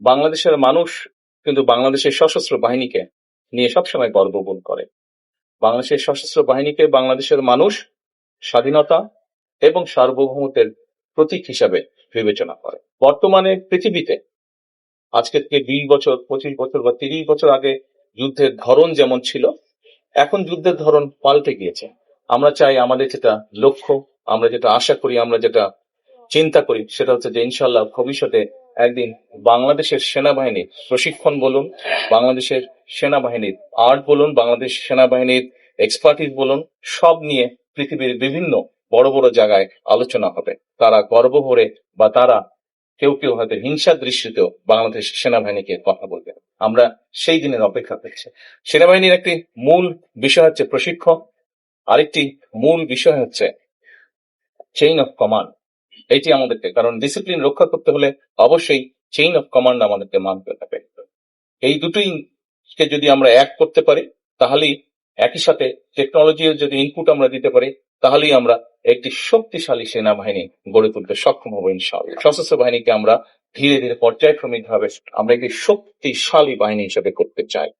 বাংলাদেশের মানুষ কিন্তু বাংলাদেশের সশস্ত্র বাহিনীকে নিয়ে সবসময় গর্ববোধ করে। বাংলাদেশের সশস্ত্র বাহিনীকে বাংলাদেশের মানুষ স্বাধীনতা এবং সার্বভৌমত্বের প্রতীক হিসাবে বিবেচনা করে। বর্তমানে পৃথিবীতে আজকে থেকে 20 বছর, 25 বছর বা 30 বছর আগে যুদ্ধের ধরন যেমন ছিল, এখন যুদ্ধের ধরন পাল্টে গিয়েছে। আমরা চাই আমাদের যেটা লক্ষ্য, আমরা যেটা আশা করি, আমরা যেটা চিন্তা করি, সেটা হচ্ছে যে ইনশাল্লাহ ভবিষ্যতে একদিন বাংলাদেশের সেনাবাহিনীর প্রশিক্ষণ বলুন, বাংলাদেশের সেনাবাহিনীর আর্ট বলুন, বাংলাদেশ সেনাবাহিনীর এক্সপার্টিস বলুন, সব নিয়ে পৃথিবীর বিভিন্ন বড় বড় জায়গায় আলোচনা হবে। তারা গর্ব ভরে বা তারা কেউ কেউ হয়তো হিংসার দৃষ্টিতেও বাংলাদেশ সেনাবাহিনীকে কথা বলবে। আমরা সেই দিনের অপেক্ষা করছি। সেনাবাহিনীর একটি মূল বিষয় হচ্ছে প্রশিক্ষণ, আরেকটি মূল বিষয় হচ্ছে চেইন অফ কমান্ড। এটি আমাদেরকে, কারণ ডিসিপ্লিন রক্ষা করতে হলে অবশ্যই চেইন অফ কমান্ড আমাদেরকে মানতে হবে। এই দুটোই কে যদি আমরা এক করতে পারি, তাহলেই একই সাথে টেকনোলজির যদি ইনপুট আমরা দিতে পারি, তাহলেই আমরা একটি শক্তিশালী সেনাবাহিনী গড়ে তুলতে সক্ষম হবো ইনশাআল্লাহ। সশস্ত্র বাহিনীকে আমরা ধীরে ধীরে পর্যায়ক্রমিক ভাবে আমরা একটি শক্তিশালী বাহিনী হিসেবে করতে চাই।